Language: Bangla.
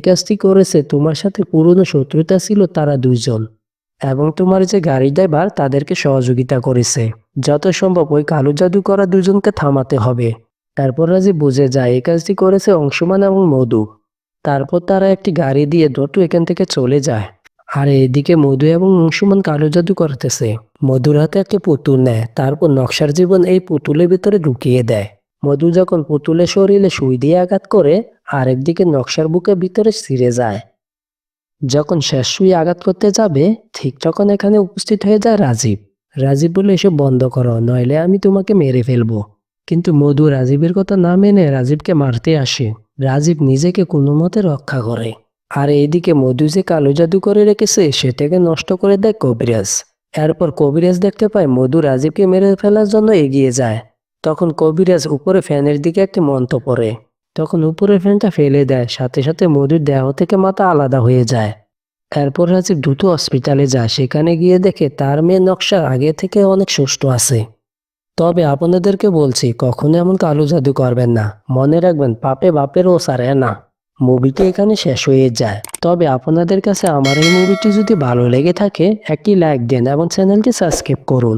কাজটি করেছে তোমার সাথে পুরনো শত্রুতা ছিল তারা দুইজন, এবং তোমার যে গাড়ি ড্রাইভার তাদেরকে সহযোগিতা করেছে। যত সম্ভব ওই কালো জাদু করা দুজনকে থামাতে হবে। তারপর রাজীব বুঝে যায় এই কাজটি করেছে অংশুমান এবং মধু। তারপর তারা একটি গাড়ি দিয়ে দ্রুত এখান থেকে চলে যায়। আর এদিকে মধু এবং অংশুমান কালো জাদু করতেছে। মধুর হাতে একটি পুতুল নেয়, তারপর নকশার জীবন এই পুতুলের ভিতরে ঢুকিয়ে দেয়। মধু যখন পুতুলের শরীরে সুই দিয়ে আঘাত করে, আরেকদিকে নকশার বুকের ভিতরে ছিঁড়ে যায়। যখন শেষ সুই আঘাত করতে যাবে, ঠিক তখন এখানে উপস্থিত হয়ে যায় রাজীব। রাজীব বলে, এসব বন্ধ করো, নইলে আমি তোমাকে মেরে ফেলবো। কিন্তু মধু রাজীবের কথা না মেনে রাজীবকে মারতে আসে। রাজীব নিজেকে কোনো মতে রক্ষা করে। আর এইদিকে মধু যে কালো জাদু করে রেখেছে সেটাকে নষ্ট করে দেয় কবিরাজ। এরপর কবিরাজ দেখতে পায় মধু রাজীবকে মেরে ফেলার জন্য এগিয়ে যায়। তখন কবিরাজ উপরে ফ্যানের দিকে একটি মন্ত্র পড়ে। তখন উপরের ফ্যানটা ফেলে দেয়, সাথে সাথে মধুর দেহ থেকে মাথা আলাদা হয়ে যায়। এরপর রাজীব দ্রুত হসপিটালে যায়। সেখানে গিয়ে দেখে তার মেয়ে নকশা আগে থেকে অনেক সুস্থ আছে। তবে আপনাদেরকে বলছি, কখনো এমন কালো জাদু করবেন না। মনে রাখবেন, পাপে বাপেরও সারে না। মুভিটি এখানে শেষ হয়ে যায়। তবে আপনাদের কাছে আমার এই মুভিটি যদি ভালো লেগে থাকে, একটি লাইক দেন এবং চ্যানেলটি সাবস্ক্রাইব করুন।